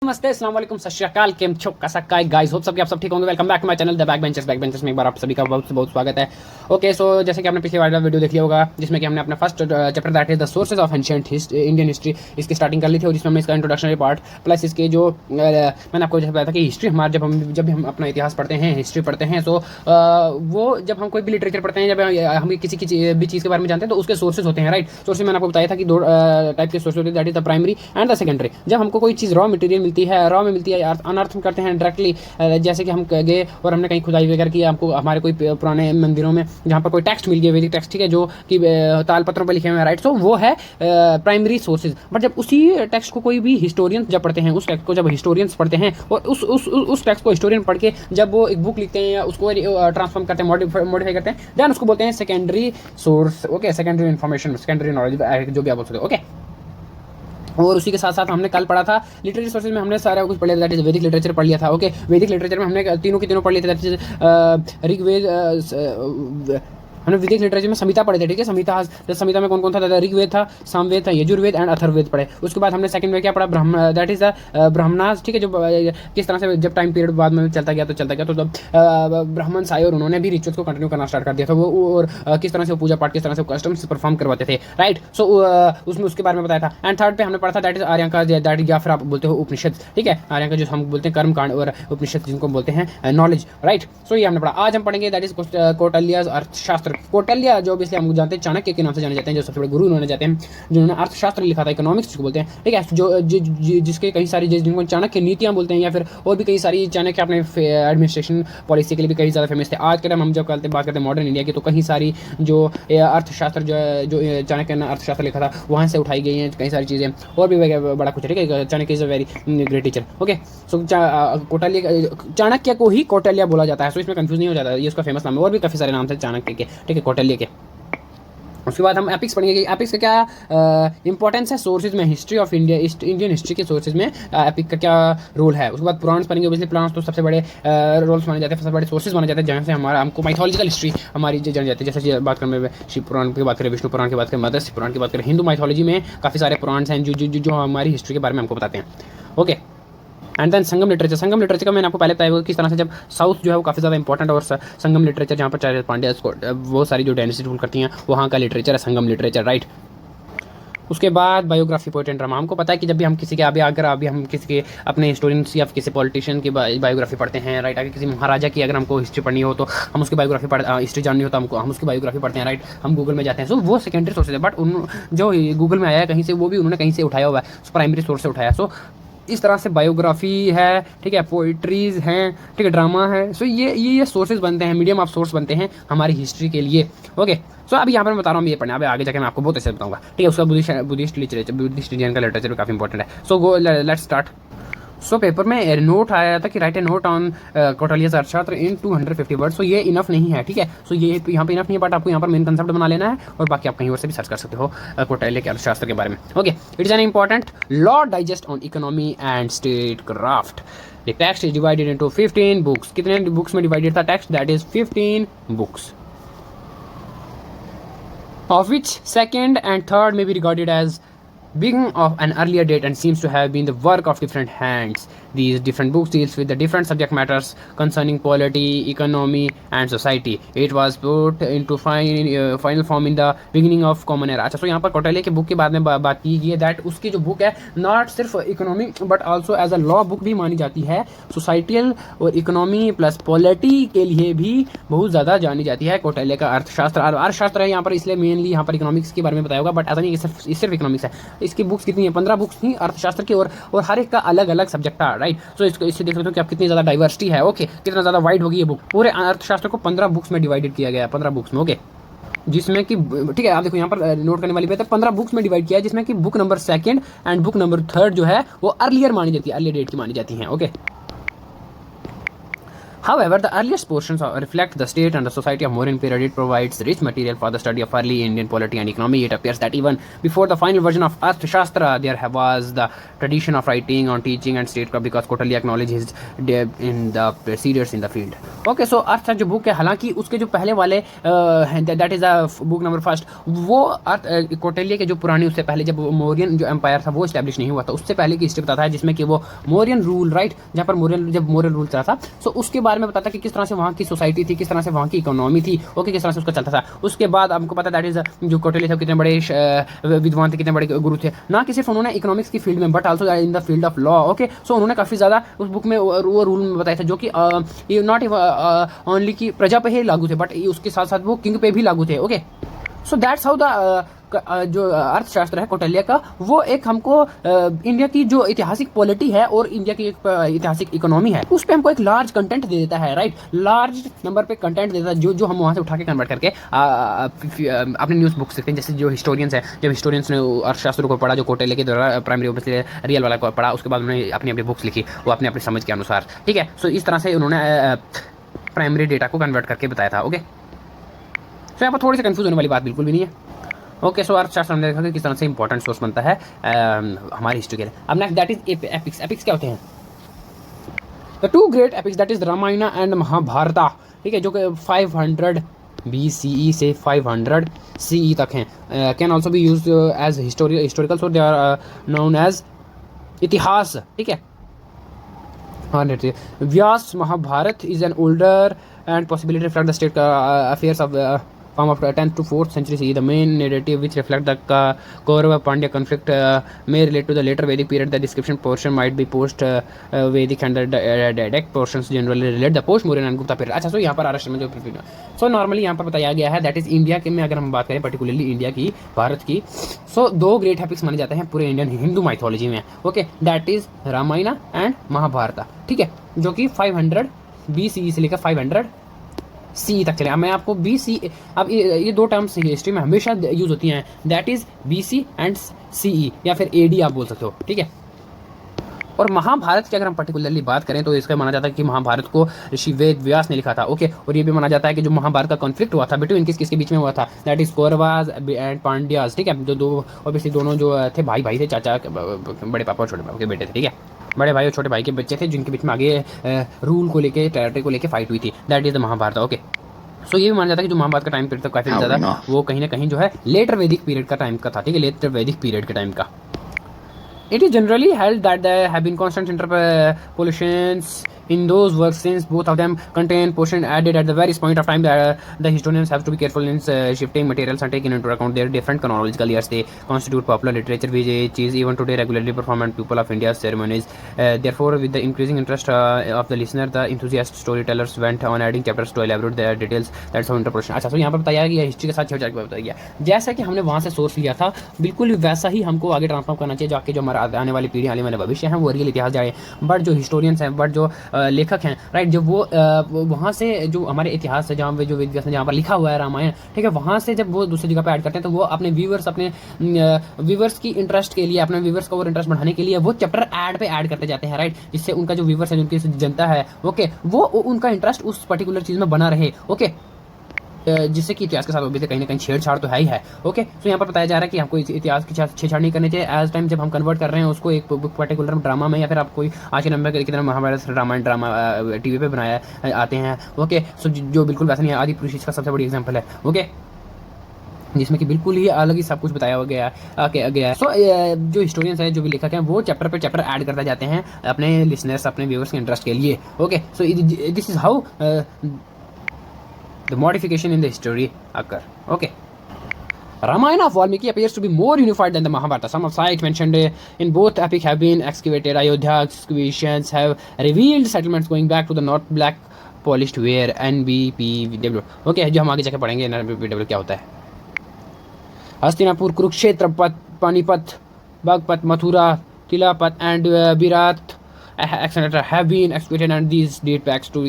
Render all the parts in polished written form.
नमस्ते, अस्सलाम वालेकुम, सत श्री अकाल, केम छो, कैसा काय गाइस, होप सबके आप सब ठीक होंगे। Welcome back to my channel the back benchers में एक बार आप सभी का बहुत बहुत स्वागत है। ओके, सो जैसे कि आपने पिछली वाला वीडियो देख लिया होगा जिसमें कि हमने अपना first chapter that is the sources of ancient Indian history इसकी स्टार्टिंग कर ली थी, और जिसमें हमने इसका इंट्रोडक्शनरी पार्ट प्लस इसके जो मैंने आपको जैसे बताया था कि हिस्ट्री हमारा जब भी हम अपना इतिहास पढ़ते हैं, हिस्ट्री पढ़ते हैं, तो वो जब हम कोई भी लिटरेचर पढ़ते हैं, जब हम किसी भी चीज़ के बारे में जानते हैं तो उसके सोर्सेज होते हैं, राइट। सोर्सेज मैंने आपको बताया था कि दो टाइप के सोर्सेज होते हैं, that is the primary and the secondary. जब हमको कोई चीज़ रॉ मटेरियल मिलती है, रॉ में मिलती है, अनर्थ करते हैं डायरेक्टली, जैसे कि हम गए और हमने कहीं खुदाई वगैरह किया, हमको हमारे कोई पुराने मंदिरों में जहाँ पर कोई टेक्स्ट मिल गया, वैदिक टेक्स्ट, ठीक है, जो कि ताल पत्रों पर लिखे हुए हैं, राइट। सो वो है प्राइमरी सोर्सेज। बट जब उसी टेक्स्ट को कोई भी हिस्टोरियन जब पढ़ते हैं, उस टेक्स्ट को जब हिस्टोरियंस पढ़ते हैं और उस टेक्स्ट को हिस्टोरियन पढ़ के जब वो एक बुक लिखते हैं या उसको ट्रांसफॉर्म करते हैं, मॉडिफाई करते हैं, देन उसको बोलते हैं secondary source. Okay, secondary information, secondary knowledge, जो भी आप बोल सकते हो। ओके, और उसी के साथ साथ हमने कल पढ़ा था लिटरेचर सोर्सेज में, हमने सारा कुछ पढ़ लिया था, दैट इज वैदिक लिटरेचर पढ़ लिया था। ओके, वैदिक लिटरेचर में हमने तीनों के तीनों पढ़ लिए थे, दैट इज ऋग्वेद, हमने वैदिक लिटरेचर में संहिता पढ़े थे, ठीक है। संहिता में कौन कौन था? ऋग्वेद था, सामवेद था, यजुर्वेद एंड अथर्ववेद पढ़े। उसके बाद हमने सेकंड में क्या पढ़ा? दैट इज द ब्राह्मणास, ठीक है, जो किस तरह से जब टाइम पीरियड बाद में चलता गया तो ब्राह्मण आए और उन्होंने भी रिचुअल्स को कंटिन्यू करना स्टार्ट कर दिया था, वो और किस तरह से वो पूजा पाठ, किस तरह से कस्टम्स परफॉर्म करवाते थे, राइट। सो उसमें उसके बारे में बताया था। एंड थर्ड पे हमने पढ़ा था दैट इज आर्यका, दैट या फिर आप बोलते हो उपनिषद, ठीक है। आर्यका जो हम बोलते हैं कर्म कांड, और उपनिषद जिनको बोलते हैं नॉलेज, राइट। सो ये हमने पढ़ा। आज हम पढ़ेंगे दैट इज कौटिल्य अर्थशास्त्र। कौटिल्य जो इसलिए हम जानते हैं चाणक्य के नाम से जाने जाते हैं, जो सबसे बड़े गुरु उन्होंने जाते हैं, जिन्होंने अर्थशास्त्र लिखा था, इकोनॉमिक्स जिसको बोलते हैं, ठीक है। जिसके कई सारी जिनको चाणक्य नीतियां बोलते हैं, या फिर और भी कई सारी चाणक्य अपने एडमिनिस्ट्रेशन पॉलिसी के लिए भी कई ज़्यादा फेमस थे। आज के टाइम हम जब बात करते हैं मॉडर्न इंडिया की, तो कई सारी जो अर्थशास्त्र जो चाणक्य ने अर्थशास्त्र लिखा था वहाँ से उठाई गई हैं कई सारी चीज़ें, और भी बड़ा कुछ, ठीक है। Chanakya is a very great teacher. Okay, so Kautilya, Chanakya को ही कौटिल्य बोला जाता है, सो इसमें कंफ्यूज नहीं हो जाता, ये उसका फेमस नाम है। और भी काफ़ी सारे नाम थे चाणक्य के, ठीक है, कौटिल्य के। उसके बाद हम एपिक्स पढ़ेंगे कि एपिक्स का क्या इंपॉर्टेंस है सोर्सेज में, history of India, Indian history के सोर्सेज में एपिक का क्या रोल है। उसके बाद पुराण पढ़ेंगे। ऑब्वियसली पुराण तो सबसे बड़े रोल्स माने जाते हैं, सबसे बड़े सोर्सेज माने जाते हैं, जहाँ से हमको माइथोलॉजिकल हिस्ट्री हमारी जानी जाती है। जैसे बात करें शिव पुराण की बात करें, विष्णु पुराण की बात करें, मत्स्य पुराण की बात करें, हिंदू माइथोलॉजी में काफ़ी सारे पुराण हैं जो हमारी हिस्ट्री के बारे में हमको बताते हैं। Okay, and then Sangam literature का मैंने आपको पहले बताया किस तरह से जब साउथ जो है वो काफ़ी ज़्यादा इंपॉर्टेंट, और संगम लिटरेचर जहाँ पर चार्ल्स पांड्या वो सारी जो डायनेस्टी रूल करती हैं वहाँ का लिटरेचर है संगम लिटरेचर, राइट। उसके बाद बायोग्राफी, पोएट एंड ड्रामा। हमको पता है कि जब भी हम किसी के अगर हम किसी के अपने हिस्टोरियंस या किसी पॉलिटिशियन की बायोग्राफी पढ़ते हैं, राइट। आगे किसी महाराजा की अगर हमको हिस्ट्री पढ़नी हो तो हम उसकी बायोग्राफी हिस्ट्री जाननी हो तो हम उसकी बायोग्राफी पढ़ते हैं, राइट। हम गूगल में जाते हैं, सो वो सेकेंडरी सोर्स है, बट जो गूगल में आया है कहीं से, वो भी उन्होंने कहीं से उठाया हुआ है, प्राइमरी सोर्स से उठाया। सो इस तरह से बायोग्राफी है, ठीक है, पोइट्रीज हैं, ठीक है, ड्रामा है। सो ये सोर्सेज बनते हैं, मीडियम ऑफ सोर्स बनते हैं हमारी हिस्ट्री के लिए। ओके, सो अभी यहाँ पर मैं बता रहा हूँ ये पढ़ना, अभी आगे जाकर मैं आपको बहुत अच्छे से बताऊंगा, ठीक है। उसका बुद्धिस्ट इंडियन का लिटरेचर भी काफ़ी इंपॉर्टेंट है। So go let's start. So paper में नोट आया था कि right a note on Kautilya Arthashastra in 250 word. सो ये इनफ नहीं है, ठीक है। सो ये यहाँ पे इनफ नहीं है, बट आपको यहाँ पर मेन कंसेप्ट बना लेना है, और बाकी आप कहीं और से भी सर्च कर सकते हो कौटिल्य के अर्थशास्त्र के बारे में। Okay, it is an important law digest on economy and state craft. The text is divided into 15 books. कितने बुक्स में डिवाइडेड था text? That is 15 books, of which second and third may be regarded as beginning of an earlier date and seems to have been the work of different hands. These different books deals with the different subject matters concerning polity, economy and society. It was put into final form in the beginning of common era. अच्छा, so यहाँ पर कौटिल्य के book के बाद में बात की गई है दैट उसकी जो बुक है नॉट सिर्फ economy but also as a law book भी मानी जाती है। सोसाइटियल और इकोनॉमी प्लस पॉलिटी के लिए भी बहुत ज़्यादा जानी जाती है कौटिल्य का अर्थशास्त्र। अर्थशास्त्र है यहाँ पर, इसलिए मेनली यहाँ पर इकोनॉमिक्स के बारे में बताया होगा, बट ऐसा नहीं कि सिर्फ इकोनॉमिक्स है। इसकी बुक्स कितनी है? 15 बुक्स थी अर्थशास्त्र की, और हर एक का अलग अलग सब्जेक्ट था, राइट। सो इससे देख सकते हो कि आप कितनी ज़्यादा डाइवर्सिटी है। ओके, कितना ज़्यादा वाइड होगी ये बुक। पूरे अर्थशास्त्र को 15 बुक्स में डिवाइडेड किया गया है, 15 बुक्स में। ओके, जिसमें कि, ठीक है, आप देखो यहाँ पर नोट करने वाली बात है, 15 बुक्स में डिवाइड किया है, जिसमें कि book number 2 and book number 3 जो है वो अर्लियर मानी जाती है, अर्लियर डेट की मानी जाती है। Okay, However, the earliest portions reflect the state and the society of Mauryan period. It provides rich material for the study of early Indian polity and economy. It appears that even before the final version of Arthashastra, there was the tradition of writing on teaching and statecraft because Kautilya acknowledged his depth in the procedures in the field. Okay, so अर्थ जो book है, हालांकि उसके जो पहले वाले that is the book number first, वो कौटिल्य के जो पुरानी, उससे पहले जब मौर्यन जो एम्पायर था वो स्टैब्लिश नहीं हुआ था, उससे पहले की हिस्ट्री बताता है, जिसमें कि वो मौर्यन रूल, राइट, जहाँ पर मौर्यन रूल चला था, सो उसके बारे में बताता कि किस तरह से वहाँ की सोसाइटी थी, किस तरह से वहाँ की इकोनॉमी थी, ओके, किस तरह से उसका चलता था। उसके बाद आपको पता दैट इज जो कौटिल्य थे कितने बड़े विद्वान थे, कितने बड़े गुरु थे, ना कि सिर्फ उन्होंने इकोनॉमिक्स की फील्ड में but also in the field of law. Okay, so उन्होंने काफ़ी ज़्यादा उस बुक में वो रूल में बताया था, जो कि नॉट ओनली की प्रजा पे ही लागू थे, बट उसके साथ साथ वो किंग पे भी लागू थे। Okay, so that's how the जो अर्थशास्त्र है कौटिल्य का, वो एक हमको इंडिया की जो ऐतिहासिक पॉलिटी है और इंडिया की एक ऐतिहासिक इकोनॉमी है, उस पर हमको एक लार्ज कंटेंट दे देता है, राइट, लार्ज नंबर पे कंटेंट देता है, जो हम वहाँ से उठा के कन्वर्ट करके अपने न्यूज़ बुक्स लिखते हैं। जैसे जो हिस्टोरियंस है, जब हिस्टोरियंस ने अर्थशास्त्र को पढ़ा, जो कौटिल्य के द्वारा प्राइमरी ऑब्वियसली रियल वाला को पढ़ा, उसके बाद उन्होंने अपनी अपनी बुक्स लिखी, वो अपने अपनी समझ के अनुसार, ठीक है। सो इस तरह से उन्होंने प्राइमरी डेटा को कन्वर्ट करके बताया था। ओके, तो यहाँ पर थोड़ी सी कंफ्यूज होने वाली बात बिल्कुल भी नहीं है। ओके, सो अर्थशास्त्र हमने देखा कि किस तरह से इंपॉर्टेंट सोर्स बनता है हमारी हिस्ट्री के लिए। अब next that is epics. Epics क्या होते हैं? The two great epics that is Ramayana and Mahabharata, ठीक है, जो कि 500 BCE से 500 CE तक हैं, can also be use as historical, so they are known as Itihasa, ठीक है। व्यास Mahabharat is an older and possibly reflect the state affairs of from of 10th to 4th century CE. The main narrative which reflect the Kaurava Pandya conflict may relate to the later Vedic period. The description portion might be post Vedic and the direct portions generally relate the post Mauryan and Gupta period. अच्छा, सो यहाँ पर आरक्षण में जो so normally यहाँ पर बताया गया है दैट इज इंडिया के में अगर हम बात करें पर्टिकुलरली इंडिया की, भारत की, सो दो ग्रेट एपिक्स माने जाते हैं पूरे इंडियन हिंदू माइथोलॉजी में। Okay, that is Ramayana and Mahabharata, ठीक है, जो कि 500 BCE से लेकर 500 CE तक चले। मैं आपको BC, अब ये दो टर्म्स हिस्ट्री में हमेशा यूज होती हैं, that is BC and CE, या फिर AD आप बोल सकते हो, ठीक है। और महाभारत की अगर हम पर्टिकुलरली बात करें तो इसका माना जाता है कि महाभारत को ऋषि वेद व्यास ने लिखा था। ओके, और ये भी माना जाता है कि जो महाभारत का कॉन्फ्लिक्ट हुआ था बिटवीन किसके बीच में हुआ था, that is Kauravas and Pandyas, ठीक है, जो दो ऑब्वियसली दोनों जो थे भाई थे, चाचा, बड़े पापा और छोटे पापा के बेटे थे, ठीक है, बड़े भाई और छोटे भाई के बच्चे थे, जिनके बीच में आगे रूल को लेके, टेरिटरी को लेके फाइट हुई थी, that is the Mahabharata. Okay, so ये भी माना जाता है कि जो महाभारत का टाइम पीरियड था काफी ज़्यादा वो कहीं ना कहीं जो है लेटर वैदिक पीरियड का टाइम का था, ठीक है, लेटर वैदिक पीरियड के टाइम का। It is generally held that there have been constant interpolations in those works, since both of them contain portion added at the various point of time. The historians have to be careful in shifting materials and taking into account their different chronological years. They constitute popular literature which is even today regularly performed at people of India's ceremonies. Therefore, with the increasing interest of the listener, the enthusiast storytellers went on adding chapters to elaborate their details. That's how interpretation. अच्छा, तो यहाँ पर बताया गया history के साथ छेड़छाड़ के बताया गया, जैसा कि हमने वहाँ से सोर्स लिया था, बिल्कुल वैसा ही हमको आगे ट्रांसफॉर्म करना चाहिए, जाके जो हमारा आने वाली पीढ़ी, आने वाले भविष्य है, वो रियल इतिहास जाए। बट जो हिस्टोरियंस हैं, बट जो लेखक हैं, राइट, जब वो वहाँ से जो हमारे इतिहास है, जहाँ पे जो वेद व्यास ने जहाँ पर लिखा हुआ है रामायण, ठीक है, वहाँ से जब वो दूसरी जगह पे ऐड करते हैं तो वो अपने व्यूवर्स की इंटरेस्ट के लिए, अपने व्यूवर्स का और इंटरेस्ट बढ़ाने के लिए वो चैप्टर ऐड पे ऐड करते जाते हैं, राइट, जिससे उनका जो व्यूवर्स है, उनकी जनता है, ओके, वो उनका इंटरेस्ट उस पर्टिकुलर चीज़ में बना रहे। ओके, जिससे कि इतिहास के साथ भी कहीं ना कहीं छेड़छाड़ तो है ही है। ओके, तो यहाँ पर बताया जा रहा है कि हमको इतिहास की छेड़छाड़ नहीं करनी चाहिए। एज टाइम जब हम कन्वर्ट कर रहे हैं उसको एक पर्टिकुलर ड्रामा में, या फिर आप कोई आज के नंबर की तरह महाभारत रामायण ड्रामा TV पे बनाया आते हैं। ओके, सो जो बिल्कुल वैसा नहीं है, आदि पुरुष इसका सबसे बड़ी एग्जाम्पल है। ओके, जिसमें कि बिल्कुल ही अलग ही सब कुछ बताया गया है। सो जो हिस्टोरियंस हैं, जो भी लेखक हैं, वो चैप्टर पे चैप्टर ऐड करते जाते हैं अपने लिसनर्स, अपने व्यूअर्स के इंटरेस्ट के लिए। Okay, so this is how the modification in the history occur. Okay, Ramayana of Valmiki appears to be more unified than the Mahabharata. Some of sites mentioned in both epic have been excavated. Ayodhya excavations have revealed settlements going back to the North Black polished ware NBPW. Okay, जो हम आगे जाके पढ़ेंगे NBPW क्या होता है। Hastinapur, Kurukshetra, Panipat, Baghpat, Mathura, तिलापत and Virat etc. have been excavated, and these date back to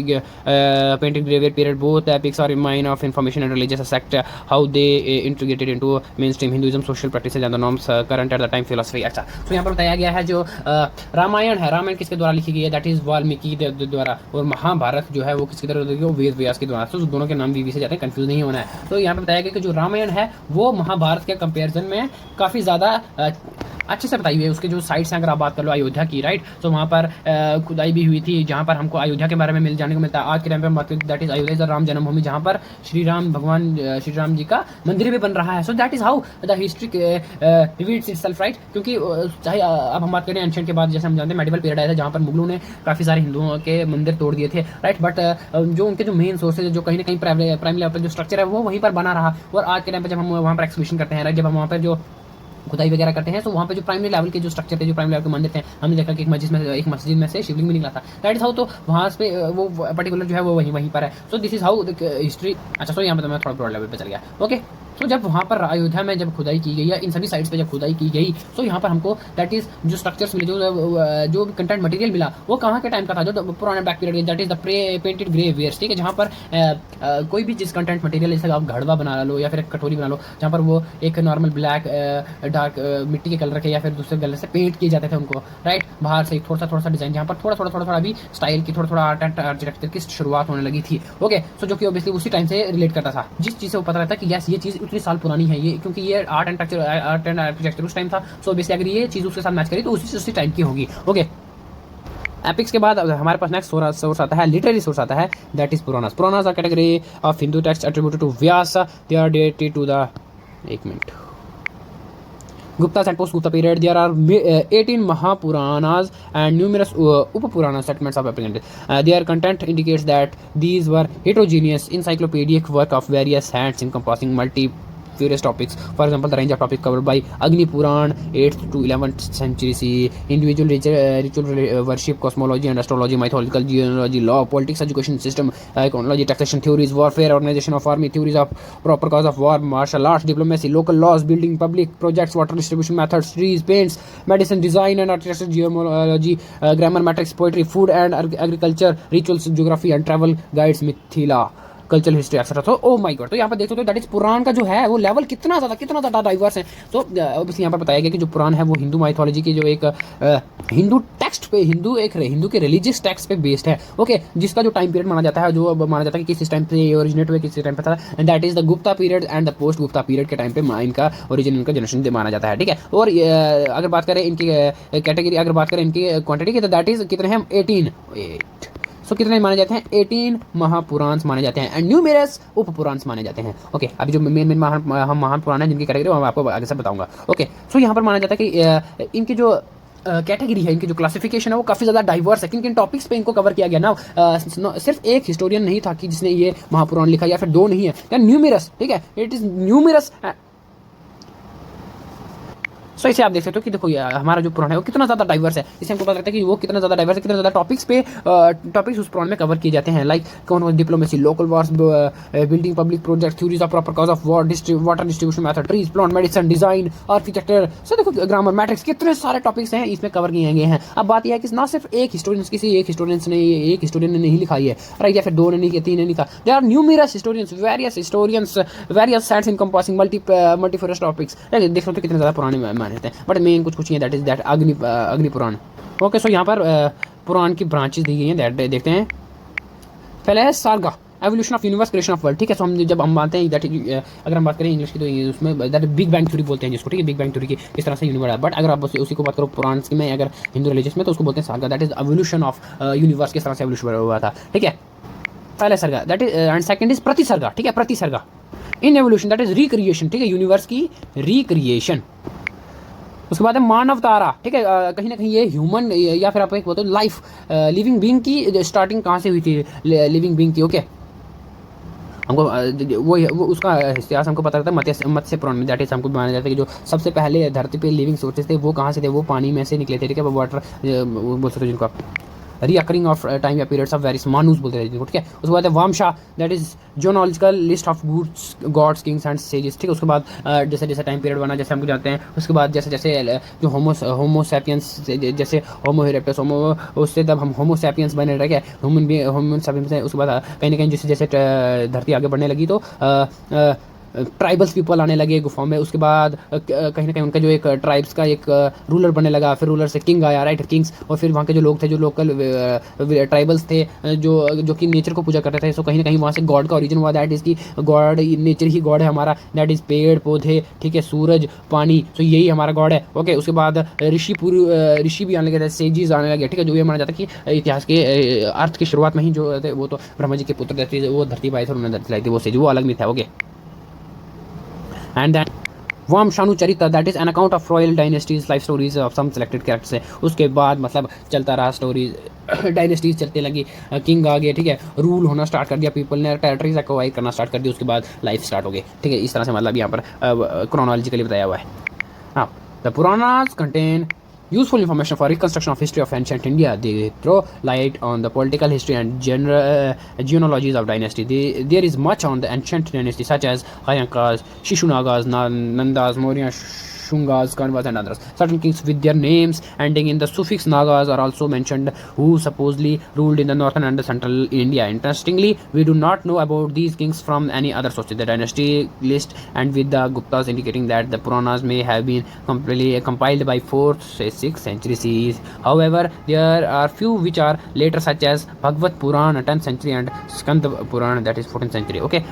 painted graveyard period. Both epics are a mine of information and religious sect, how they integrated into mainstream Hinduism, social practices and the norms current at the time philosophy. अच्छा, तो यहाँ पर बताया गया है जो रामायण है, रामायण किसके द्वारा लिखी गई है, दैट इज वाल्मीकि द्वारा, और महाभारत जो है वो किसकी द्वारा लिखी है, वो वेद व्यास के द्वारा। तो दोनों के नाम वीवी से जाते हैं, कंफ्यूज नहीं होना है। तो यहाँ पर बताया गया कि जो रामायण है वो महाभारत के कंपेरिजन में काफ़ी ज़्यादा अच्छे से बताई हुई है। उसके जो साइट्स हैं, अगर आप बात कर लो अयोध्या की, राइट, तो वहाँ पर खुदाई भी हुई थी, जहाँ पर हमको अयोध्या के बारे में मिल जाने को मिलता है। आज के टाइम पे बात करें, दैट इज अयोध्या राम जन्मभूमि, जहाँ पर भगवान श्री राम जी का मंदिर भी बन रहा है। So that is how the history reveals itself, right. क्योंकि चाहे अब हम बात करें एंशिएंट के बाद, जैसे हम जानते हैं मेडिवल पीरियड आया था जहाँ पर मुगलों ने काफ़ी सारे हिंदुओं के मंदिर तोड़ दिए थे, राइट। बट जो उनके जो मेन सोर्सेज है, जो कहीं ना कहीं प्राइमरी लेवल पर जो स्ट्रक्चर है वो वहीं पर बना रहा। और आज के टाइम पर जब हम वहाँ पर एक्सक्यूशन करते हैं, राइट, जब हम वहाँ पर जो खुदाई वगैरह करते हैं, तो वहाँ पे जो प्राइमरी लेवल के जो स्ट्रक्चर थे, जो प्राइमरी लेवल के मंदिर थे, हमने देखा कि एक मस्जिद में से शिवलिंग भी निकला था। दैट इज हाउ, तो वहाँ पे वो पर्टिकुलर जो है वो वहीं पर है। So this is how history. अच्छा, सो यहाँ पर मैं थोड़ा ब्रॉड लेवल पे चल गया, ओके। तो जब वहाँ पर अयोध्या में जब खुदाई की गई या इन सभी साइट्स पे जब खुदाई की गई, तो यहाँ पर हमको दैट इज जो स्ट्रक्चर्स मिले, जो कंटेंट मटेरियल मिला, वो कहाँ के टाइम का था, जो पुराने back period, that is the painted grey wares, ठीक है, जहाँ पर कोई भी जिस कंटेंट मटेरियल, जैसे आप घड़वा बना लो या फिर कटोरी बना लो, जहाँ पर वो एक नॉर्मल ब्लैक डार्क मिट्टी के कलर के या फिर दूसरे कलर से पेंट किए जाते थे उनको, राइट। बाहर से थोड़ा सा डिजाइन, जहाँ पर थोड़ा भी स्टाइल की, थोड़ा आर्ट एंड आर्किटेक्चर की शुरुआत होने लगी थी, ओके। सो जो कि ऑब्वियसली उसी टाइम से रिलेट करता था, जिस चीज़ से वो पता रहता कि यस ये चीज़ उतनी साल पुरानी है, ये क्योंकि ये आर्ट एंड आर्किटेक्चर उस टाइम था। सो बेसिकली अगर ये चीज़ उसके साथ मैच करी तो उसी टाइम की होगी, ओके। एपिक्स के बाद हमारे पास नेक्स्ट सोर्स आता है, लिटरेरी सोर्स आता है, that is Puranas. Puranas are category of Hindu text attributed to Vyasa, they are dated to the, एक मिनट, Guptas and post-Gupta period. There are 18 Mahapuranas and numerous Upapurana settlements of represented. Their content indicates that these were heterogeneous encyclopedic work of various hands encompassing various topics. For example, the range of topics covered by Agni Puran, 8th to 11th century CE, individual ritual worship, cosmology and astrology, mythological genealogy, law, politics, education system, econology, taxation theories, warfare, organization of army, theories of proper cause of war, martial arts, diplomacy, local laws, building public projects, water distribution methods, trees, paints, medicine, design and architecture, geomology, grammar, matrix, poetry, food and agriculture, rituals, geography and travel guides, Mithila, cultural history etcetera. तो oh my God, तो यहाँ पर देख सकते हो that is पुराण का जो है वो लेवल कितना ज़्यादा डाइवर्स है। तो ऑब्वियसली यहाँ पर बताया गया कि जो पुराण है वो हिंदू माइथोलॉजी की जो एक हिंदू टेक्स्ट पे, हिंदू के रिलीजियस टेक्स्ट पे बेस्ड है, ओके, जिसका जो टाइम पीरियड माना जाता है, जो माना जाता है कि किस टाइम पे ये ओरिजिनेट हुए, किस टाइम पे था, that is the Gupta period and the post Gupta period के टाइम पे इनका ओरिजिन, इनका जनरेशन माना जाता है, ठीक है। और अगर बात करें इनकी कैटेगरी, अगर बात करें इनकी क्वांटिटी की, तो दैट इज कितने हैं, 18, सो कितने माने जाते हैं, 18 महापुराण माने जाते हैं एंड न्यूमेरस उपपुराण माने जाते हैं, ओके। अभी जो मेन महापुराण है जिनकी कैटेगरी मैं आपको आगे से बताऊंगा, ओके। सो यहाँ पर माना जाता है कि इनकी जो कैटेगरी है, इनकी जो क्लासिफिकेशन है वो काफ़ी ज़्यादा डाइवर्स है। किन टॉपिक्स पे इनको कवर किया गया ना, सिर्फ एक हिस्टोरियन नहीं था कि जिसने ये महापुराण लिखा, या फिर दो नहीं है, या न्यूमेरस, ठीक है, इट इज़ न्यूमेरस। सो इसे आप देख सकते हो कि देखो हमारा जो पुराण है वो कितना ज़्यादा डाइवर्स है। इससे हमको पता लगता है कि वो कितना ज़्यादा डाइवर्स है, कितना ज़्यादा टॉपिक्स उस पुराण में कवर किए जाते हैं, लाइक कौन diplomacy, local wars, building public project, theories of proper cause of war, water distribution method, trees, plant, medicine, design, architecture. So देखो ग्रामर, मैट्रिक्स, कितने सारे टॉपिक्स हैं इसमें कवर किए गए हैं। अब बात यह है कि ना सिर्फ एक हिस्टोरियन ने नहीं लिखा है, राइट, या फिर दो ने नहीं किया, तीन ने नहीं लिखा, they are numerous historians, various science encompassing multifarious topics. देख सकते हो कितने ज़्यादा पुराने माने जाते हैं, बट मेन कुछ ही है, दैट इज दैट अग्नि पुराण, ओके। सो यहाँ पर पुराण की ब्रांचेस दी गई हैं, दैट देखते हैं। पहले है sarga, evolution of universe, creation of world, ठीक है। सो हम जब हम मानते हैं दैट, अगर हम बात करें इंग्लिश की, तो उसमें दैट बिग बैंग थ्योरी बोलते हैं जिसको, ठीक है, बिग बैंग थ्योरी की इस तरह से यूनिवर्स है। बट अगर आप उसी को बात करो पुराण में, अगर हिंदू रिलीजियस में, तो उसको बोलते हैं sarga, that is evolution of universe, किस तरह से एवोल्यूशन हुआ था, ठीक है। पहले sarga, that is, and second is pratisarga, ठीक है, pratisarga in evolution, that is recreation, ठीक है, यूनिवर्स की रिक्रिएशन। उसके बाद है मानवतारा, ठीक है, कहीं ना कहीं ये ह्यूमन या फिर आप एक बोलते हो लाइफ, लिविंग बीइंग की स्टार्टिंग कहाँ से हुई थी, लिविंग बीइंग की, ओके। हमको वो उसका इतिहास हमको पता रहता है मत्स्य पुराण में, दैट इज हमको माना जाता है कि जो सबसे पहले धरती पे लिविंग सोर्सेज थे वो कहाँ से थे, वो पानी में से निकले थे, ठीक है, वाटर बोल सकते हो जिनको आप, रीअकरिंग ऑफ टाइम या पीरियड्स ऑफ वेरियस मानूस बोलते हैं जिनको, ठीक है। उसके बाद है vamsha, that is chronological list of goods gods kings and sages, ठीक है। उसके बाद जैसे जैसे टाइम पीरियड बना, जैसे हम जानते हैं, उसके बाद जैसे जैसे जो होमोसैपियंस, जैसे होमो इरेक्टस, होमो, उससे तब हम होमोसैपियंस बने, ठीक है, ह्यूमन सैपियंस है। उसके बाद कहीं ना कहीं जैसे जैसे धरती आगे बढ़ने लगी तो ट्राइबल्स पीपल आने लगे गुफाओं में। उसके बाद कहीं ना कहीं उनका जो एक ट्राइब्स का एक रूलर बनने लगा, फिर रूलर से किंग आया, राइट, किंग्स। और फिर वहाँ के जो लोग थे, जो लोकल ट्राइबल्स थे, जो कि नेचर को पूजा करते थे, सो कहीं ना कहीं वहाँ से गॉड का ओरिजिन हुआ, दैट इज़ की गॉड, नेचर ही गॉड है हमारा, दैट इज़ पेड़ पौधे, ठीक है, सूरज, पानी, तो यही हमारा गॉड है, ओके। उसके बाद ऋषि भी आने लगे थे, सेजीज आने लगे, ठीक है, जो ये माना जाता है कि इतिहास के अर्थ की शुरुआत में ही जो थे वो तो ब्रह्मा जी के पुत्र थे, वो धरती पाए थे, उन्होंने धरती लाई थी, वो सेज, वो अलग नहीं था, okay. And then Vamshanucharita, that is an account of royal dynasties life stories of some selected characters है। उसके बाद मतलब चलता रहा स्टोरीज, डायनेस्टीज चलते लगी, किंग आ गए, ठीक है, रूल होना स्टार्ट कर दिया, पीपल ने टेरिटरीज एक्वायर करना स्टार्ट कर दिया, उसके बाद लाइफ स्टार्ट हो गई, ठीक है। इस तरह से मतलब यहाँ पर क्रोनोलॉजिकली बताया हुआ है। हाँ, the Puranas contain useful information for reconstruction of history of ancient India. They throw light on the political history and genealogies of dynasty. There is much on the ancient dynasty such as Hayankas, Shishunagas, Nandas, Maurya, Shungas, Kanvas and others. Certain kings with their names ending in the suffix Nagas are also mentioned, who supposedly ruled in the northern and the central India. Interestingly, we do not know about these kings from any other sources. The dynasty list and with the Guptas indicating that the Puranas may have been compiled by 4th to 6th century CE. However, there are few which are later such as Bhagavad Puran 10th century and Skand Puran that is 14th century. Okay.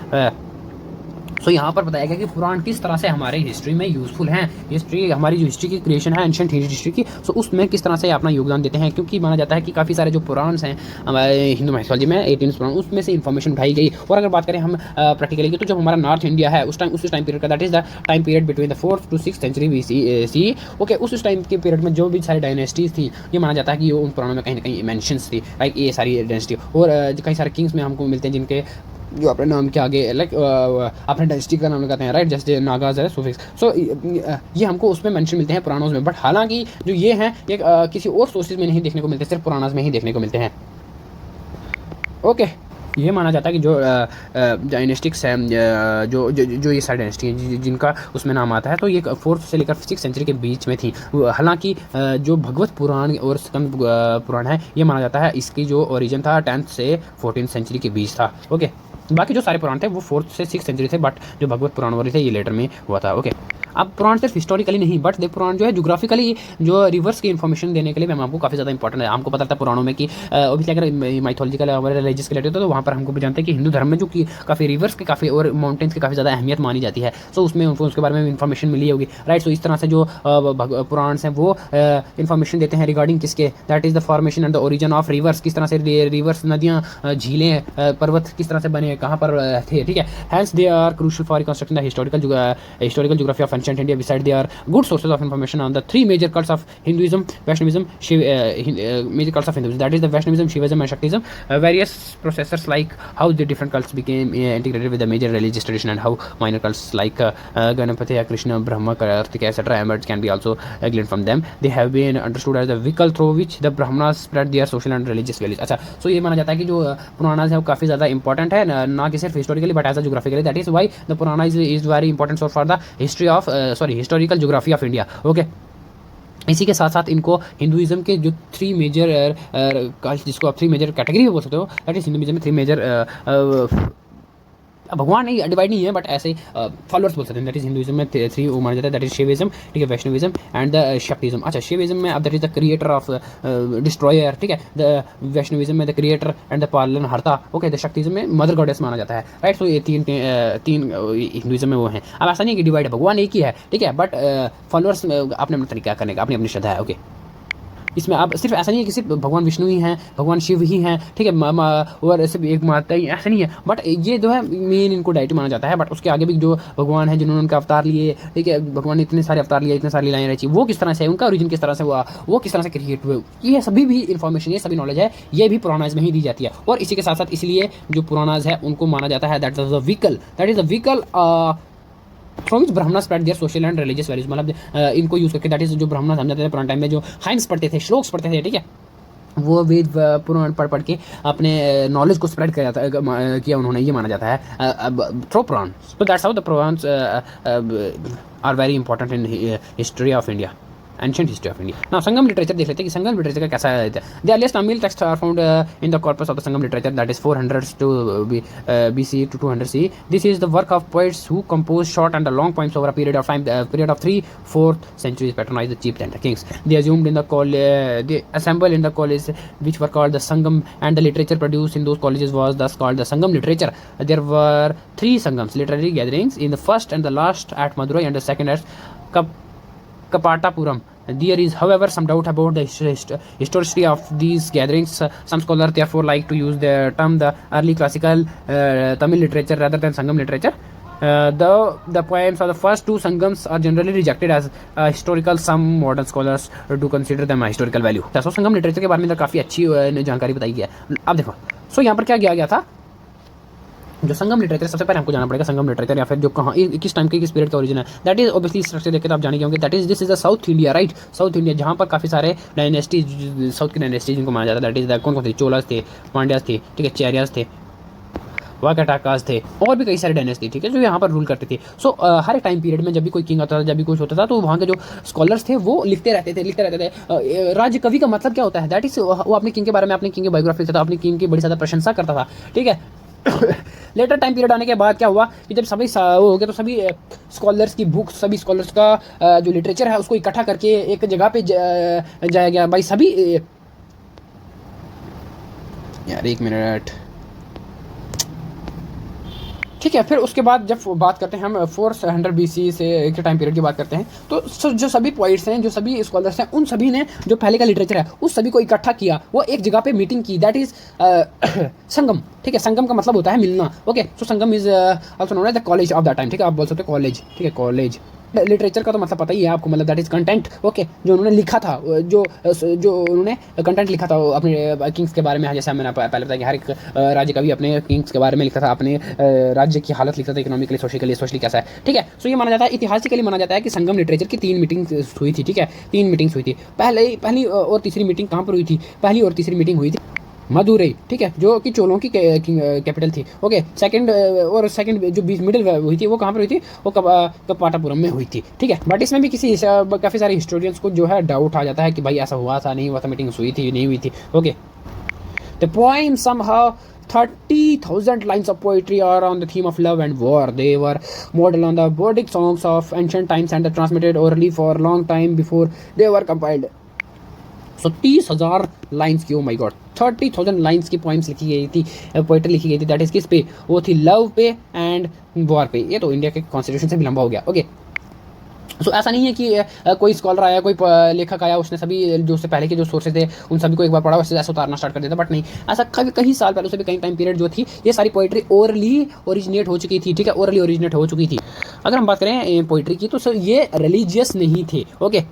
सो यहाँ पर बताया गया कि पुराण किस तरह से हमारे history में यूज़फुल हैं, हिस्ट्री हमारी जो हिस्ट्री की क्रिएशन है एंशिएंट हिस्ट्री की, सो उसमें किस तरह से अपना योगदान देते हैं, क्योंकि माना जाता है कि काफ़ी सारे जो पुराण हैं हमारे हिंदू माइथोलॉजी में 18 पुराण, उसमें से इन्फॉर्मेशन उठाई गई। और अगर बात करें हम प्रैक्टिकली की, तो जब हमारा नॉर्थ इंडिया है उस टाइम पीरियड का, that is the time period between the 4th to 6th century BC, okay, उस टाइम के पीरियड में जो भी सारी डायनेस्टीज थी, ये माना जाता है कि उन पुराणों में कहीं ना कहीं मेंशंस थी, लाइक ये सारी डायनेस्टी। और कई सारे किंग्स में हमको मिलते हैं जिनके जो अपने नाम के आगे लाइक अपने डायनेस्टी का नाम लगाते हैं, राइट, जैसे नागाज है, सुफिक्स। सो ये हमको उसमें मेंशन मिलते हैं पुराणों में, बट हालांकि जो ये हैं ये किसी और सोर्सेज में नहीं देखने को मिलते, सिर्फ पुराणास में ही देखने को मिलते हैं, ओके। ये माना जाता है कि जो डायनेस्टिक्स हैं, जो ये सारी डायनेस्टी हैं जिनका उसमें नाम आता है, तो ये 4th से लेकर 6th सेंचुरी के बीच में थी। हालांकि जो भगवत पुराण और स्कंद पुराण है, ये माना जाता है इसकी जो ओरिजिन था 10th से 14th सेंचुरी के बीच था, ओके। बाकी जो सारे पुराण थे वो 4th से 6th सेंचुरी थे, बट जो भगवत पुराण वाले थे ये लेटर में हुआ था, ओके। अब पुराण सिर्फ हिस्टोरिकली नहीं, बट देव पुराण जो है जोग्राफिकली जो रिवर्स की इन्फॉर्मेशन देने के लिए मैम आपको काफ़ी ज़्यादा इंपॉर्टेंट है। हमको पता था पुराणों में कि ऑब्वियसली अगर माइथोलॉजिकल हमारे रिलीजियस के रिलेटेड तो वहाँ पर हमको भी जानते हैं कि हिंदू धर्म में जो कि काफ़ी रिवर्स की काफ़ी और माउंटेन्स की काफ़ी ज़्यादा अहमियत मानी जाती है, सो उसमें उनको उसके बारे में इन्फॉर्मेशन मिली होगी, राइट। सो इस तरह से जो पुराण हैं वो इन्फॉर्मेशन देते हैं रिगार्डिंग किसके, that is the formation and the origin of reverse, किस तरह से रिवर्स, नदियाँ, झीलें, पर्वत किस तरह से बने, कहाँ पर थे, ठीक है। Hence they are crucial for reconstructing the historical geography of ancient India. Beside they are good sources of information on the three major cults of Hinduism, Vaishnavism, major cults of Hinduism, that is the Vaishnavism, Shivaism and Shaktism. Various processors like how the different cults became integrated with the major religious tradition and how minor cults like Ganapati, Krishna, Brahma, Kartika, etc. emerged can be also gleaned from them. They have been understood as the vehicle through which the Brahmanas spread their social and religious values. अच्छा, so ये माना जाता है कि जो पुराणास है वो काफ़ी ज़्यादा इंपॉर्टेंट है, ना कि सिर्फ historically but as a geographically. That is why the Purana is very important source for the history of historical geography of India, okay. इसी के साथ साथ इनको हिंदुइज्म के जो 3 मेजर जिसको आप 3 मेजर कैटेगरी भी बोल सकते हो, दैट इज हिंदुइज्म में 3 मेजर भगवान नहीं डिवाइड नहीं है, बट ऐसे फॉलोअर्स बोल सकते हैं। दैट इज हिंदुइज्म में 3 वो माना जाता है, दैट इज शिविज्म, ठीक है, वैष्णविज्म एंड द शक्तिज्म। अच्छा, शिविज्म में अब that is the creator of destroyer, ठीक है, द वैष्णविज्म में द क्रिएटर एंड द पालनहर्ता, ओके। द शक्तिज्म में मदर गॉडेस माना जाता है, राइट। सो ये तीन हिंदुइज्म में वो हैं। अब ऐसा नहीं है कि डिवाइड है, भगवान एक ही है, ठीक है, बट फॉलोअर्स अपने अपने तरीका करने का, अपनी अपनी श्रद्धा है, ओके। इसमें अब सिर्फ ऐसा नहीं है कि सिर्फ भगवान विष्णु ही हैं, भगवान शिव ही हैं, ठीक है, और सिर्फ एक माता ही, ऐसा नहीं है, बट ये जो है मेन इनको डायटी माना जाता है। बट उसके आगे भी जो भगवान है जिन्होंने उनका अवतार लिए, ठीक है, भगवान ने इतने सारे अवतार लिए, इतने सारी लीलाएं रची, वो किस तरह से, उनका ओरिजिन किस तरह से हुआ, वो किस तरह से क्रिएट हुए, ये सभी भी इन्फॉर्मेशन, ये सभी नॉलेज है, ये भी पुराणाज में ही दी जाती है। और इसी के साथ साथ इसलिए जो पुराणाज है उनको माना जाता है that is the vehicle from which Brahman spread their social and religious values, मतलब इनको यूज करके, दैट इज जो ब्राह्मण समझाते थे पुराने टाइम में, जो हाइम्स पढ़ते थे, श्लोक्स पढ़ते थे, ठीक है, वो वेद पुराण पढ़ के अपने नॉलेज को स्प्रेड किया उन्होंने, ये माना जाता है थ्रू पुराण। तो that's how the Puranas are very important in history of India, ancient history of India. Now Sangam literature देख लेते हैं कि संगम लिटरेचर का कैसा है। The earliest Tamil text are found in the corpus of the Sangam literature that is 400 to BC to 200 CE. This is the work of poets who compose short and long poems over a period of time, period of 3-4 centuries, patronized the chiefs and the kings. They assumed in the they assembled in the college which were called the Sangam, and the literature produced in those colleges was thus called the Sangam literature. There were 3 Sangams, literary gatherings, in the first and the last at Madurai and the second at Kapatapuram. There is, however, some doubt about the historicity of these gatherings. Some scholars therefore like to use the term the early classical Tamil literature rather than Sangam literature. The poems of the first 2 Sangams are generally rejected as historical. Some modern scholars do consider them a historical value. तो संगम literature के बारे में काफ़ी अच्छी जानकारी बताई गई है। अब देखो, सो यहाँ पर क्या किया गया था, जो संगम लिटरेचर, सबसे पहले हमको जाना पड़ेगा संगम लिटरेचर या फिर जो कहाँ किस टाइम के किस पीरियड का ओरिजिन है। दैट इज ऑब्वियसली स्ट्रक्चर देख के तो आप जाने होंगे, that is this is the south India, right, south India, जहाँ पर काफ़ी सारे डायनेस्टीज, साउथ की डायनेस्टीज जिनको माना जाता है, दैट इज कौन कौन थे, चोलास थे, पांड्यास थे, ठीक है, चैरियास थे, वाकाटाकास थे, और भी कई सारे डायनेस्टी, ठीक है, जो यहाँ पर रूल करते थे। सो हर एक टाइम पीरियड में जब भी कोई किंग आता था, जब भी कुछ होता था, तो वहाँ के जो स्कॉलर्स थे वो लिखते रहते थे। राज्य कवि का मतलब क्या होता है, दैट इज वो अपने किंग के बारे में, अपने किंग की बायोग्राफी लिखता था, अपनी किंग की बड़ी ज़्यादा प्रशंसा करता था, ठीक है। लेटर टाइम पीरियड आने के बाद क्या हुआ कि जब सभी वो हो गया, तो सभी स्कॉलर्स की बुक, सभी स्कॉलर्स का जो लिटरेचर है उसको इकट्ठा करके एक जगह पे जाया गया भाई, सभी, यार एक मिनट, ठीक है। फिर उसके बाद जब बात करते हैं हम 400 BC से एक टाइम पीरियड की बात करते हैं, तो जो सभी पॉइंट्स हैं, जो सभी स्कॉलर्स हैं, उन सभी ने जो पहले का लिटरेचर है उस सभी को इकट्ठा किया, वो एक जगह पे मीटिंग की, दैट इज संगम, ठीक है। संगम का मतलब होता है मिलना, okay. So Sangam is also known as the college of that time, ठीक है, आप बोल सकते हो कॉलेज, ठीक है, कॉलेज। लिटरेचर का तो मतलब पता ही है आपको, मतलब दैट इज कंटेंट, ओके, जो उन्होंने लिखा था, जो उन्होंने कंटेंट लिखा था अपने किंग्स के बारे में, जैसे मैंने पहले बताया कि हर एक राज्य का भी अपने किंग्स के बारे में लिखता था, अपने राज्य की हालत लिखता था, इकोनॉमिकली, सोशली कैसा है, ठीक है। सो ये माना जाता है, इतिहासिकली माना जाता है कि संगम लिटरेचर की 3 मीटिंग्स हुई थी, ठीक है, 3 मीटिंग्स हुई थी। पहली और तीसरी मीटिंग कहाँ पर हुई थी, पहली और तीसरी मीटिंग हुई थी मदुरई, ठीक है, जो कि चोलों की कैपिटल थी, ओके। सेकंड जो बीच मिडिल हुई थी वो कहाँ पर हुई थी, वो कपाटापुरम में हुई थी, ठीक है। बट इसमें भी काफ़ी सारे हिस्टोरियंस को जो है डाउट आ जाता है कि भाई ऐसा हुआ था, नहीं हुआ था, मीटिंग हुई थी, नहीं हुई थी, okay. The poem somehow 30,000 lines of poetry are on the theme of love and war. They were modeled on the Bodic songs of ancient times and transmitted orally for a long time before they were compiled. So 30,000 lines की, ओ माई God, 30,000 lines की poems लिखी गई थी, poetry लिखी गई थी, that is किस पे, वो थी लव पे एंड वॉर पे। ये तो इंडिया के कॉन्स्टिट्यूशन से भी लंबा हो गया, ओके। सो ऐसा नहीं है कि कोई स्कॉलर आया, कोई लेखक आया, उसने सभी जो उससे पहले के जो सोर्सेज थे उन सभी को एक बार पढ़ा, उससे ऐसा उतारना स्टार्ट कर देता, बट नहीं, ऐसा कई साल पहले से भी कई टाइम पीरियड जो थी, ये सारी पोइट्री ओरली ओरिजिनेट हो चुकी थी, ठीक है, ओरली ओरिजिनेट हो चुकी थी। अगर हम बात करें पोइट्री की, तो ये रिलीजियस नहीं थे, okay.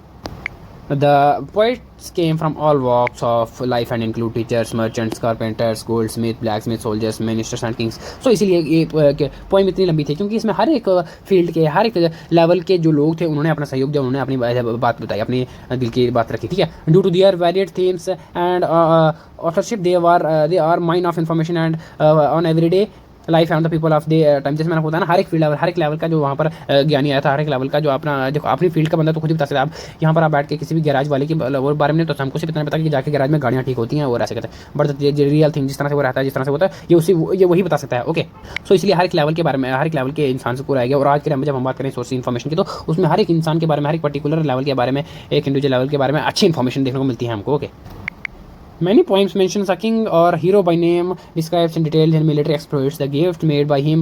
The poets came from all walks of life and include teachers, merchants, carpenters, goldsmiths, blacksmiths, soldiers, ministers and kings. So इसीलिए ये पोइम इतनी लंबी थी, क्योंकि इसमें हर एक फील्ड के, हर एक लेवल के जो लोग थे उन्होंने अपना सहयोग दिया, उन्होंने अपनी बात बताई, अपनी दिल की बात रखी, ठीक है। Due to their varied themes and authorship they are mine of information and on everyday life and the people of the time. जैसे मैंने बताया ना, हर एक फील्ड, हर एक लेवल का जो वहाँ पर ज्ञानी आया था, हर एक लेवल का जो अपना, देखो अपनी फील्ड का बंदा तो खुद ही बता सकता है। आप यहाँ पर आप बैठ के किसी भी गैराज वाले के बारे में, तो हमको सिर्फ इतना पता कि जाके गैराज में गाड़ियाँ ठीक होती हैं और ऐसे कहते हैं, बट रियल थिंग जिस तरह से वो रहता है, जिस तरह से होता है, ये वही बता सकता है, ओके। सो इसलिए हर एक लेवल के बारे में, हर एक लेवल के इंसान से पूरा आएगा। और आज के टाइम में जब हम बात करें सोर्स इन्फॉर्मेशन की, तो उसमें हर एक इंसान के बारे में, हर एक पर्टिकुलर लेवल के बारे में, एक इंडिविजुअल लेवल के बारे में अच्छी इन्फॉर्मेशन देखने को मिलती है हमको, okay. Many poems mention a king or hero by name, describes in detail his military exploits, the gift made by him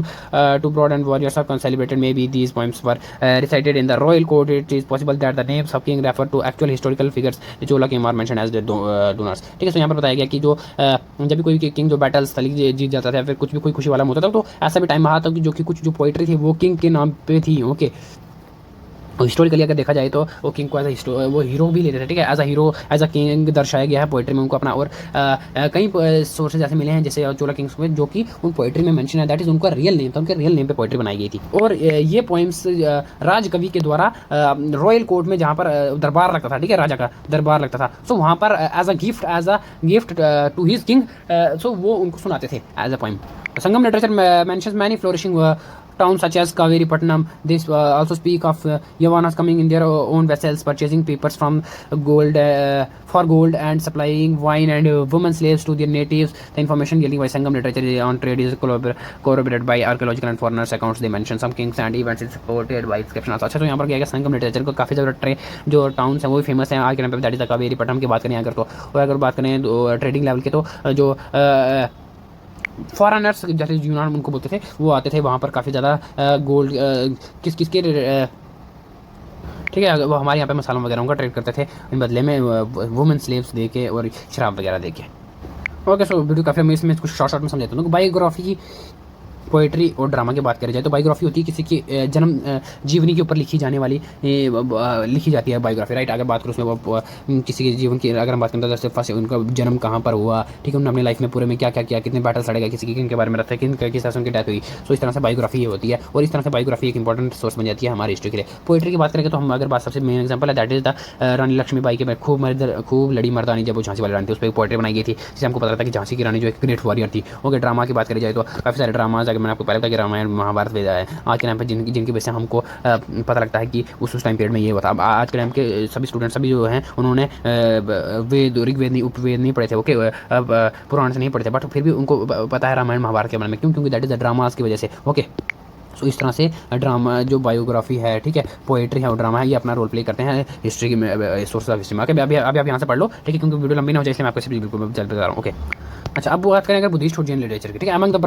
to broad and warriors are celebrated. Maybe these poems were recited in the royal court. It is possible that the names of king refer to actual historical figures. The Chola king are mentioned as the donors. ठीक है, तो यहाँ पर बताया गया कि जो जब भी कोई किंग जो बैटल स्थली जीत जाता था, फिर कुछ भी कोई खुशी वाला होता था, तो ऐसा भी टाइम रहा था कि जो कि कुछ जो पोइट्री थी वो किंग के नाम पे थी, ओके। हिस्टोरिकली अगर देखा जाए तो वो किंग को एज अ वो हीरो भी लेते थे, ठीक है, as a hero as a king दर्शाया गया है पोइट्री में उनको अपना। और कई सोर्सेज ऐसे मिले हैं जैसे चोला किंग्स में जो कि उन पोइट्री में मेंशन है, दैट इज उनका रियल नेम था, उनके रियल नेम पे पोइट्री बनाई गई थी। और ये पोइम्स राज कवि के द्वारा रॉयल कोर्ट में जहाँ पर दरबार लगता था, ठीक है, राजा का दरबार लगता था, सो वहाँ पर as a gift to his king, so वो उनको सुनाते थे as a poem. Sangam literature mentions many flourishing towns such as Kaveri Patnam. This also speak of Yavanas coming in their own vessels, purchasing papers from gold for gold and supplying wine and women slaves to their natives. The information dealing by Sangam literature on trade is corroborated by archaeological and foreigners accounts. They mention some kings and events is supported by inscription. अच्छा तो यहाँ पर क्या है, संगम literature को काफ़ी ज़्यादा जो टाउन्स हैं वो भी फेमस हैं आज के टाइम पे, दैट इज कावेरी पट्टनम की बात करें अगर तो, और अगर बात करें ट्रेडिंग लेवल के तो जो फॉरेनर्स जैसे यूनान उनको बोलते थे, वो आते थे वहाँ पर काफ़ी ज़्यादा गोल्ड किसके ठीक है, वो हमारे यहाँ पे मसालों वगैरह का ट्रेड करते थे, इन बदले में वुमेन स्लेव्स दे के और शराब वगैरह दे के। ओके, सो वीडियो काफ़ी मैं इसमें कुछ शॉर्ट में समझाता हूँ। बायोग्राफी की पोइट्री और ड्रामा की बात करी जाए तो बायोग्राफी होती है किसी की जन्म जीवनी के ऊपर लिखी जाने वाली, लिखी जाती है बायोग्राफी, राइट। अगर बात करूँ उसमें वो किसी के जीवन की अगर हम बात करें तो जैसे फर्स्ट उनका जन्म कहाँ पर हुआ, ठीक है, उन्होंने अपनी लाइफ में पूरे में क्या क्या किया, कितने बैटल्स लड़ेगा, किसी की किन के बारे में रहता है, किन किस तरह से उनकी डेथ हुई, सो इस तरह से बायोग्राफी ये होती है। और इस तरह से बायोग्राफी एक इंपॉर्टेंट सोर्स बन जाती है हमारी हिस्ट्री के लिए। पोइट्री की बात करेंगे तो हम अगर बात सबसे मेन एग्जाम्पल है दैट इज द रानी लक्ष्मीबाई के खूब लड़ी मर्दानी, जब वो झांसी वाली रानी थी, उस पर पोइट्री बनाई गई थी, जिससे हमको पता था कि झांसी की रानी जो एक ग्रेट वॉरियर थी। ओके, ड्रामा की बात करी जाए तो काफ़ी सारे ड्रामाज, अगर मैंने आपको पहले बताया रामायण महाभारत वेद है आज के टाइम पे जिनकी वजह से हमको पता लगता है कि उस टाइम पीरियड में ये हुआ था। अब आज के टाइम के सभी स्टूडेंट सभी जो हैं उन्होंने वेद ऋग्वेद नहीं उपवेद नहीं पढ़े थे, ओके, पुराण से नहीं पढ़े थे, बट फिर भी उनको पता है रामायण महाभारत के बारे में, क्यों? क्योंकि दैट इज द ड्रामास की वजह से। ओके, सो इस तरह से ड्रामा जो बायोग्राफी है, ठीक है, पोएट्री है और ड्रामा है, ये अपना रोल प्ले करते हैं हिस्ट्री की सोर्स ऑफ हिस्ट्री में। ओके, अभी आप यहाँ से पढ़ लो, ठीक है, क्योंकि वीडियो लंबी ना हो जाए इसलिए मैं आपको सिर्फ बिल्कुल जल्द बता रहा हूँ। ओके, अच्छा, अब बात करें अगर बुद्धिस्ट और जैन लिटरेचर की, ठीक है, among the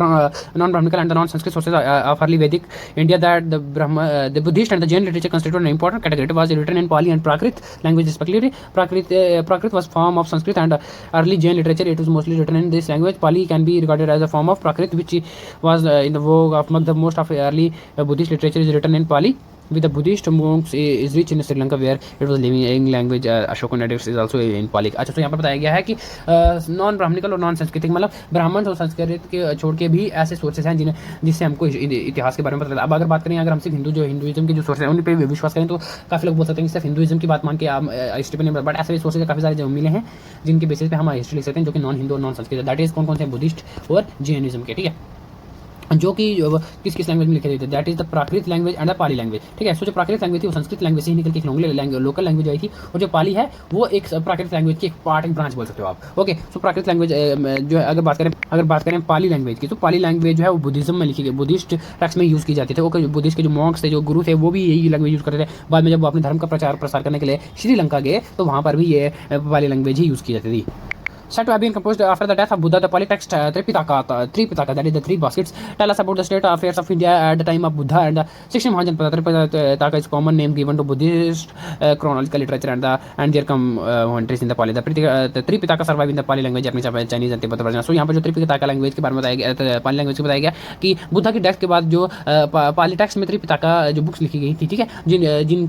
non Brahmanical and the non Sanskrit sources of early Vedic India that the Buddhist and the Jain literature constitute an important category. It was written in Pali and Prakrit language respectively. Prakrit was form of Sanskrit and early Jain literature. It was mostly written in this language. Pali can be regarded as a form of Prakrit, which was in the vogue of most of early Buddhist literature is written in Pali. With the Buddhist monks is rich in Sri Lanka where it was living in language Ashokan edicts is also in Pali. अच्छा, तो यहाँ पर बताया गया है कि non Brahminical और non संस्कृतिक मतलब ब्राह्मण और संस्कृत के छोड़ के भी ऐसे सोर्सेज हैं जिससे हमको इतिहास के बारे में पता चलता है। अब अगर बात करें, अगर हम सिर्फ हिंदुइज्म के जो सोर्सेज हैं उन पर विश्वास करें तो काफ़ी लोग बोल सकते हैं कि सिर्फ हिंदुइज्म की बात मान के आप हिस्ट्री पर नहीं, बट ऐसे सोर्सेज काफ़ी सारे जो मिले हैं जिनके बेसिस पे हम हिस्ट्री लिख सकते हैं, जो कि नॉन हिंदू और नॉन संस्कृत, दैट इज कौन कौन से बुद्धिस्ट और जैनिज्म के, ठीक है, जो कि किस लैंग्वेज में लिखे गए थे, that is the Prakrit language and the Pali language, ठीक है। सो जो प्राकृत लैंग्वेज थी वो संस्कृत लैंग्वेज से ही निकल के एक लोकल लैंग्वेज आई थी, और जो पाली है वो एक प्राकृत लैंग्वेज की एक पार्ट, एक ब्रांच बोल सकते हो आप। ओके, सो प्राकृत लैंग्वेज जो है अगर बात करें पाली लैंग्वेज की, तो पाली लैंग्वेज जो है वो बुद्धिज्म में लिखी गई, बुद्धिस्ट टेक्स्ट में यूज़ की जाती थी। ओके, बुद्धिस्ट के जो मॉन्क्स थे, जो गुरु थे, वो भी यही लैंग्वेज यूज़ करते थे। बाद में जब वो अपने धर्म का प्रचार प्रसार करने के लिए श्रीलंका गए तो वहाँ पर भी ये पाली लैंग्वेज ही यूज़ की जाती थी। Said to have been composed after the death of Buddha, the Pali text Tripitaka, that is the three baskets, tell us about the state affairs of India at the time of Buddha and the 16 Mahajanpada. Tripitaka is common name given to Buddhist chronological literature and their commentaries in the Pali. The Tripitaka survive in the Pali language, Japanese, Chinese and Tibetan version. So यहाँ पर जो Tripitaka language के बारे में बताया गया, पाली language के बताया गया कि बुद्धा की डेथ के बाद जो पाली टेक्स्ट में त्रिपिटका जो बुक्स लिखी गई थी, ठीक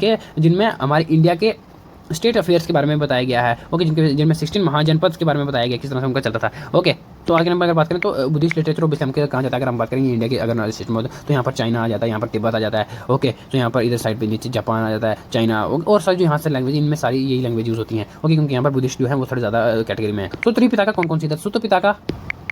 है, जिनमें हमारे इंडिया के स्टेट अफेयर्स के बारे में बताया गया है। ओके, जिनमें 16 महाजनपद के बारे में बताया गया किस तरह से उनका चलता था। ओके, तो आगे नंबर अगर बात करें तो बुद्धिस्ट लिटरेचर और हम कहाँ जाता है, अगर हम बात करेंगे इंडिया के अगर सिस्टम में तो यहाँ पर चाइना आ जाता है, यहाँ पर तिब्बत आ जाता है। ओके, तो यहाँ पर इधर साइड पे नीचे जापान आ जाता है, चाइना और सारी जो यहाँ से लैंग्वेज, इनमें सारी यही लैंग्वेज यूज़ होती हैं। ओके, क्योंकि यहाँ पर बुद्धिस्ट जो है वो थोड़ी ज़्यादा कैटेगरी में है। तो त्रिपिटका कौन कौन सी था? Sutta Pitaka,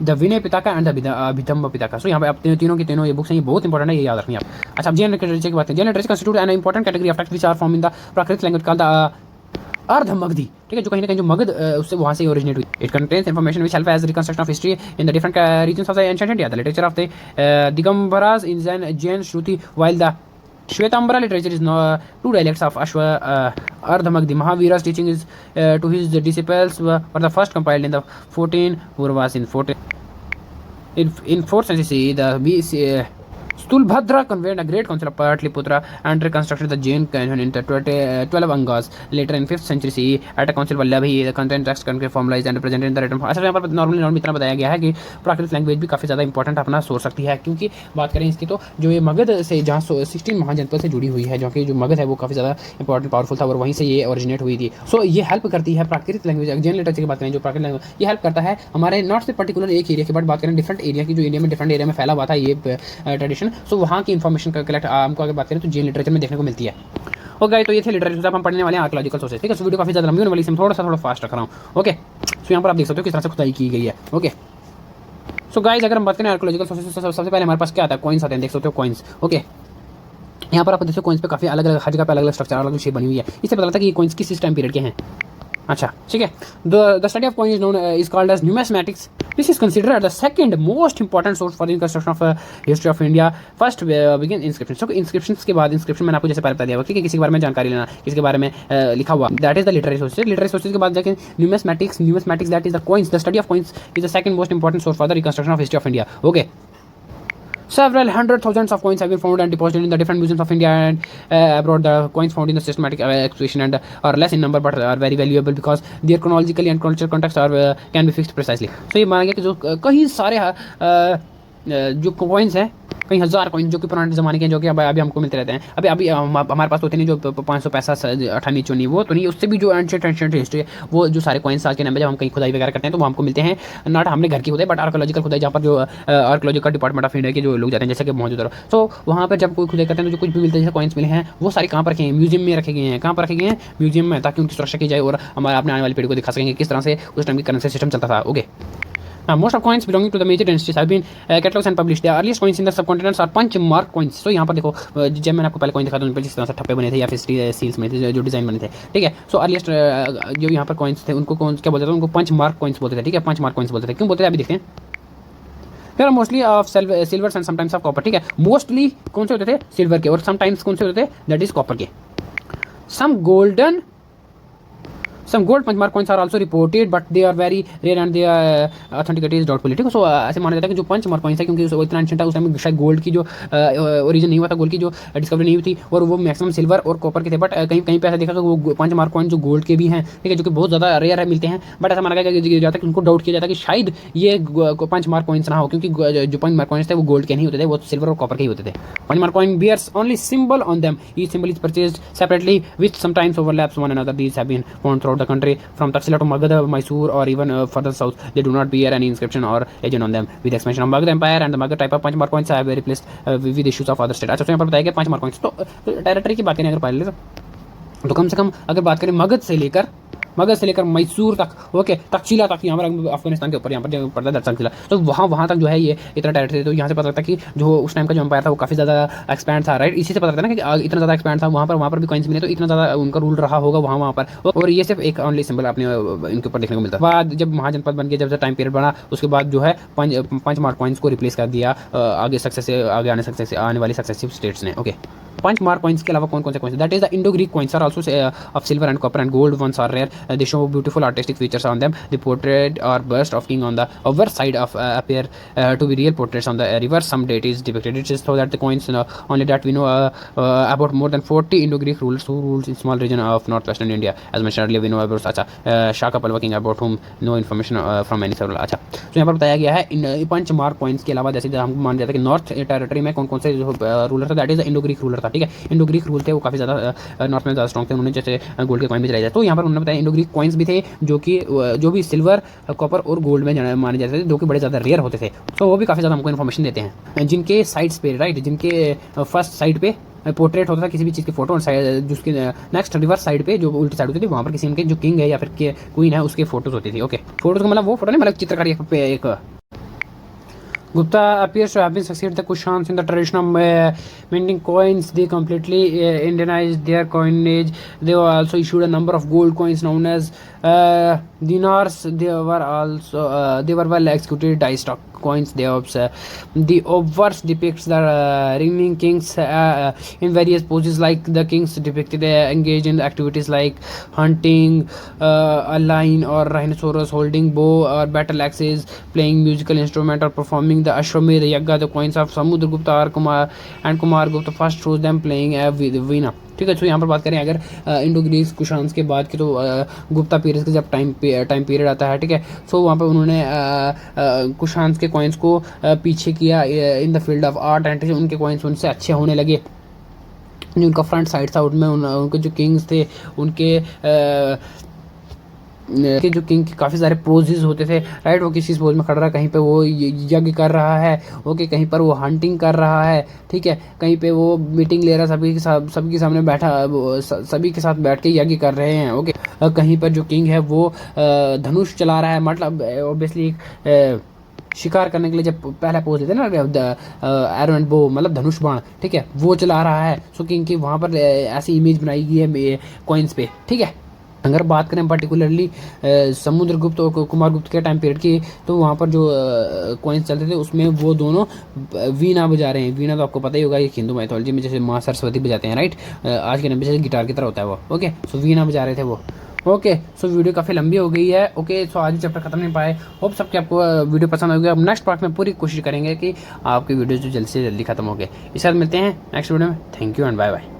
the Vinaya Pitaka and the Abhidhamma Pitaka. So यहाँ पे आप तीनों की तीनों ये बुक्स हैं, ये बहुत इंपॉर्टेंट है, ये याद रखनी आप। अच्छा, अब जैन लिटरेचर की बात है। Jain literature constitute an important category of text which are from in the Prakrit language called the Ardha Magadhi, ठीक है, जो कहीं ना कहीं जो मगध उससे वहाँ से ओरिजिनेट हुई। It contains information which help as reconstruction of history in the different regions of the ancient India. The literature of the Digambaras in Jain Shruti while the Shvetambara literature is two dialects of Ardhamagdi. Mahavira's teaching is to his disciples were the first compiled in the 14 Purvas in 4th century. The Stulbhadra conveyed a great council of Patliputra and reconstructed the Jain canon into 12 Angas. Later in 5th century CE, at a council Vallabhi, the content text can formalized and represented in the written form. अच्छा यहाँ पर normally इतना बताया गया है कि प्राकृतिक language भी काफ़ी ज़्यादा इंपॉर्टेंट अपना सोच सकती है, क्योंकि बात करें इसकी तो जो ये मगध से जहाँ 16 महाजनपद से जुड़ी हुई है, जो कि जो मगध है वो काफ़ी ज़्यादा इंपॉर्टेंट पावरफुल था और वहीं से ये ओरिजिनेट हुई थी. सो ये हेल्प करती है प्राकृतिक लैंग्वेज. जैन लिटरेचर की बात करें जो प्राकृतिक लैंग्वेज ये हेल्प करता है हमारे नॉट से पर्टिकुलर एक एरिया की, बट बात करें डिफरेंट एरिया की, जो इंडिया में डिफरेंट एरिया में फैला हुआ था ये ट्रेडिशन. सो वहाँ की इन्फॉर्मेशन का कलेक्ट हमको अगर बात करें तो जैन लिटरेचर में देखने को मिलती है. ओके तो ये थे लिटरेचर, हम पढ़ने वाले हैं आर्कियोलॉजिकल सोर्सेज. ठीक है, वीडियो काफ़ी ज़्यादा लंबी होने वाली है, थोड़ा फास्ट रख रहा हूँ. ओके सो यहाँ पर आप देख सकते हो किस तरह से खुदाई की गई है. ओके सो गाइस अगर हम बात करें आर्कियोलॉजिकल सोर्सेज तो सबसे पहले हमारे पास क्या आता है, कॉइन्स आते हैं. देख सकते हो कॉइन्स. ओके यहाँ पर आप देखो कॉइन्स पे काफ़ी अलग अलग हर जगह पे अलग अलग स्ट्रक्चर अलग शेप बनी हुई है. इससे पता लगता है कि ये कॉइन्स किस टाइम पीरियड के हैं. अच्छा ठीक है, the study of coin is known is called as numismatics. This is considered the second most important source for the construction of history of India. First begin inscription. So inscription के बाद inscription मैंने आपको जैसे पहले बता दिया, ठीक है, किसी के बारे में जानकारी लेना, किसी के बारे में लिखा हुआ, that is the literary sources. Literary sources के बाद जाके numismatics that is the coins. The study of coins is the second most important source for the reconstruction of history of India. Okay several hundred thousands of coins have been found and deposited in the different museums of India and abroad. The coins found in the systematic excavation and are less in number but are very valuable because their chronologically and cultural context are can be fixed precisely. So ये माना गया कि जो कई सारे जो coins हैं, कई हज़ार कॉइन जो कि पुराने ज़माने के, जो कि अभी हमको मिलते रहते हैं. अभी हमारे पास होते नहीं जो 500 पैसा 18 चौनी वो तो नहीं, उससे भी जो एंशिएंट हिस्ट्री है वो जो सारे कॉइन्स आज के नाम पे जब हम कहीं खुदाई वगैरह करते हैं तो वो हमको मिलते हैं. नॉट हमने घर की खुदाई बट आर्कियोलॉजिकल खुदाई, जहाँ पर जो आर्कियोलॉजिकल डिपार्टमेंट ऑफ इंडिया के जो लोग जाते हैं जैसे कि मौजूद रहो. सो वहाँ पर जब कोई खुदाई करते हैं तो जो कुछ भी मिलते हैं जैसे कॉइन्स मिले हैं वो सारे कहाँ पर रखे हैं, म्यूजियम में रखे गए हैं. कहाँ पर रखे गए हैं, म्यूजियम में, ताकि उनकी सुरक्षा की जाए और हमारे अपने आने वाली पीढ़ी को दिखा सकेंगे किस तरह से उस टाइम की करेंसी सिस्टम चलता था. Okay most of coins belonging to the major dynasties have been cataloged and published. The earliest coins in the subcontinents are punch mark coins. So यहाँ पर देखो जब मैंने आपको पहले कॉइन दिखा था उन पर जिस तरह से ठप्पे बने थे या फिर सील्स में थे जो डिजाइन बने थे. ठीक है, सो अर्लीस्ट जो यहाँ पर कॉइन्स थे उनको क्या बोलते थे, उनको पंच मार्क कॉइन्स बोलते थे. ठीक है, पंच मार्क कॉइन्स बोलते थे. क्यों बोलते थे अभी देखते हैं. There are mostly of silver and sometimes of copper. ठीक है, मोस्टली कौन से होते थे, सिल्वर के, और समटाइम्स कौन से होते थे, दैट इज कॉपर के. Some gold punch mark coins are also reported, but they are very rare and their authenticity is doubtful. ठीक है, सो ऐसे माना जाता है कि जो पंच मार्क कॉइन्स है, क्योंकि वो इतना एंशिएंट था उस टाइम में, शायद गोल्ड की जो ओरिजिन नहीं हुआ था, गोल्ड की जो डिस्कवरी नहीं हुई थी, और वो मैक्सिमम सिल्वर और कॉपर के थे. बट कहीं कहीं पे ऐसा देखा तो वो पंच मार्क कॉइन जो गोल्ड के भी हैं, ठीक है, जो कि बहुत ज़्यादा रेयर है मिलते हैं. बट ऐसा माना जाता है कि उनको डाउट किया जाता है कि शायद ये पंच मार्क कॉइन्स ना हो, क्योंकि जो पंच मार्क कॉइन्स थे वो गोल्ड के नहीं होते थे, वो सिल्वर और कॉपर के ही होते थे. Punch mark coin bears only symbol on them. Each symbol is purchased separately, which sometimes overlaps one another. These have been found throughout the country from Taxila to Magadha, Mysore, or even further south. They do not bear any inscription or legend on them. With the expansion of Magadha Empire and the Magadha type of punch mark coins have replaced with issues of other state. अच्छा, तो यहाँ पर बताया गया पंच mark coins. तो territory की बात करें अगर पहले तो कम से कम अगर बात करें मगध से लेकर मैसूर तक, ओके, तक्षशिला तक, यहाँ पर अफगानिस्तान के ऊपर यहाँ पर पड़ता है तक्षशिला, तो वहाँ तक जो है ये इतना टेरिटरी. तो यहाँ से पता लगता है कि जो उस टाइम का जो एम्पायर था वो काफ़ी ज़्यादा एक्सपैंड था. राइट, इसी से पता लगता है ना कि इतना ज़्यादा एक्सपैंड था वहाँ पर भी कॉइन्स मिले, तो इतना ज़्यादा उनका रूल रहा होगा वहाँ पर. और ये सिर्फ एक ओनली सिंबल अपने इनके ऊपर देखने को मिलता है. बाद जब महाजनपद बन गए, जब से टाइम पीरियड बना, उसके बाद जो है पंच मार्क कॉइन्स को रिप्लेस कर दिया आगे आने वाली सक्सेसिव स्टेट्स ने. ओके, पंच मार्क कॉइन्स के अलावा कौन से coins, that is the Indo Greek coins are also of silver and copper and gold ones are rare. They show beautiful artistic features on them. The portrait or bust of king on the over side of appear to be real portraits. On the reverse some deities depicted. It is so that the coins only that we know about more than 40 Indo-Greek rulers who rules in small region of northwestern India. As mentioned earlier, we know about Shaka Palwa king, about whom no information from any several. अच्छा, तो यहाँ पर बताया गया है इन पंच mark coins के अलावा जैसे हम मान जाते हैं कि नॉर्थ टेरिटरी में कौन से रूलर था, that is Indo Greek ruler था. ठीक है, इंडो ग्रीक रूल थे, वो काफ़ी ज़्यादा नॉर्थ में ज़्यादा स्ट्रॉन्ग थे. उन्होंने जैसे गोल्ड के कॉइन भी चलाए जाते, तो यहाँ पर उन्होंने बताया इंडो ग्रीक कॉइन्स भी थे जो भी सिल्वर, कॉपर और गोल्ड में माने जाते थे, जो कि बड़े ज़्यादा रेयर होते थे. तो वो भी काफ़ी ज़्यादा हमको इन्फॉर्मेशन देते हैं. जिनके साइड्स पे, राइट, जिनके फर्स्ट साइड पे पोर्ट्रेट होता था किसी भी चीज़ की फोटो, और जिसके नेक्स्ट रिवर्स साइड पे जो उल्टी साइड होती थी वहाँ पर किसी उनके जो किंग है या फिर क्वीन है उसके फोटोज होती थी. ओके, फोटोज का मतलब वो फोटो नहीं, मतलब चित्रकारी एक Gupta appears to have been succeeded the Kushans in the tradition of minting coins. They completely Indianized their coinage. They also issued a number of gold coins known as dinars. They were well executed die stock coins. The obverse depicts the reigning kings in various poses, like the kings depicted engaged in activities like hunting a lion or rhinoceros, holding bow or battle axes, playing musical instrument or performing the Ashwamedh Yagga, the coins of Samudragupta और Kumar Gupta first shows them playing a वीणा। ठीक है, तो यहाँ पर बात करें अगर Indo Greece Kushans के बाद की, तो गुप्ता पीरियड का जब टाइम पीरियड आता है, ठीक है, सो वहाँ पर उन्होंने कुशांस के कॉइन्स को पीछे किया इन the field of art and उनके कॉइन्स उनसे अच्छे होने लगे। उनका फ्रंट साइड था उनमें उनके जो किंग्स थे उनके के जो किंग के काफ़ी सारे पोजेज होते थे, राइट, वो किसी पोज में खड़ा रहा, कहीं पे वो यज्ञ कर रहा है, ओके, कहीं पर वो हंटिंग कर रहा है, ठीक है, कहीं पे वो मीटिंग ले रहा है, सभी के सामने बैठा, सभी के साथ बैठ के यज्ञ कर रहे हैं, ओके, कहीं पर जो किंग है वो धनुष चला रहा है, मतलब ऑब्वियसली शिकार करने के लिए जब पहला पोज लेते हैं ना एरो एंड बो, मतलब धनुष बाण, ठीक है, वो चला रहा है। सो किंग की वहाँ पर ऐसी इमेज बनाई गई है कॉइन्स पे, ठीक है। अगर बात करें पर्टिकुलरली समुद्रगुप्त और कुमारगुप्त के टाइम पीरियड की, तो वहाँ पर जो कॉइन्स चलते थे उसमें वो दोनों वीणा बजा रहे हैं। वीणा तो आपको पता ही होगा, ये हिंदू माइथोलॉजी में जैसे माँ सरस्वती बजाते हैं, राइट, आज के टाइम पे जैसे गिटार की तरह होता है वो, ओके, सो वीणा बजा रहे थे वो, ओके। सो वीडियो काफ़ी लंबी हो गई है, ओके, सो आज चैप्टर खत्म नहीं पाए, होप सबके आपको वीडियो पसंद हो गया। अब नेक्स्ट पार्ट में पूरी कोशिश करेंगे कि आपकी वीडियो जो जल्द से जल्दी खत्म हो गए। इस साथ मिलते हैं नेक्स्ट वीडियो में। Thank you and bye bye.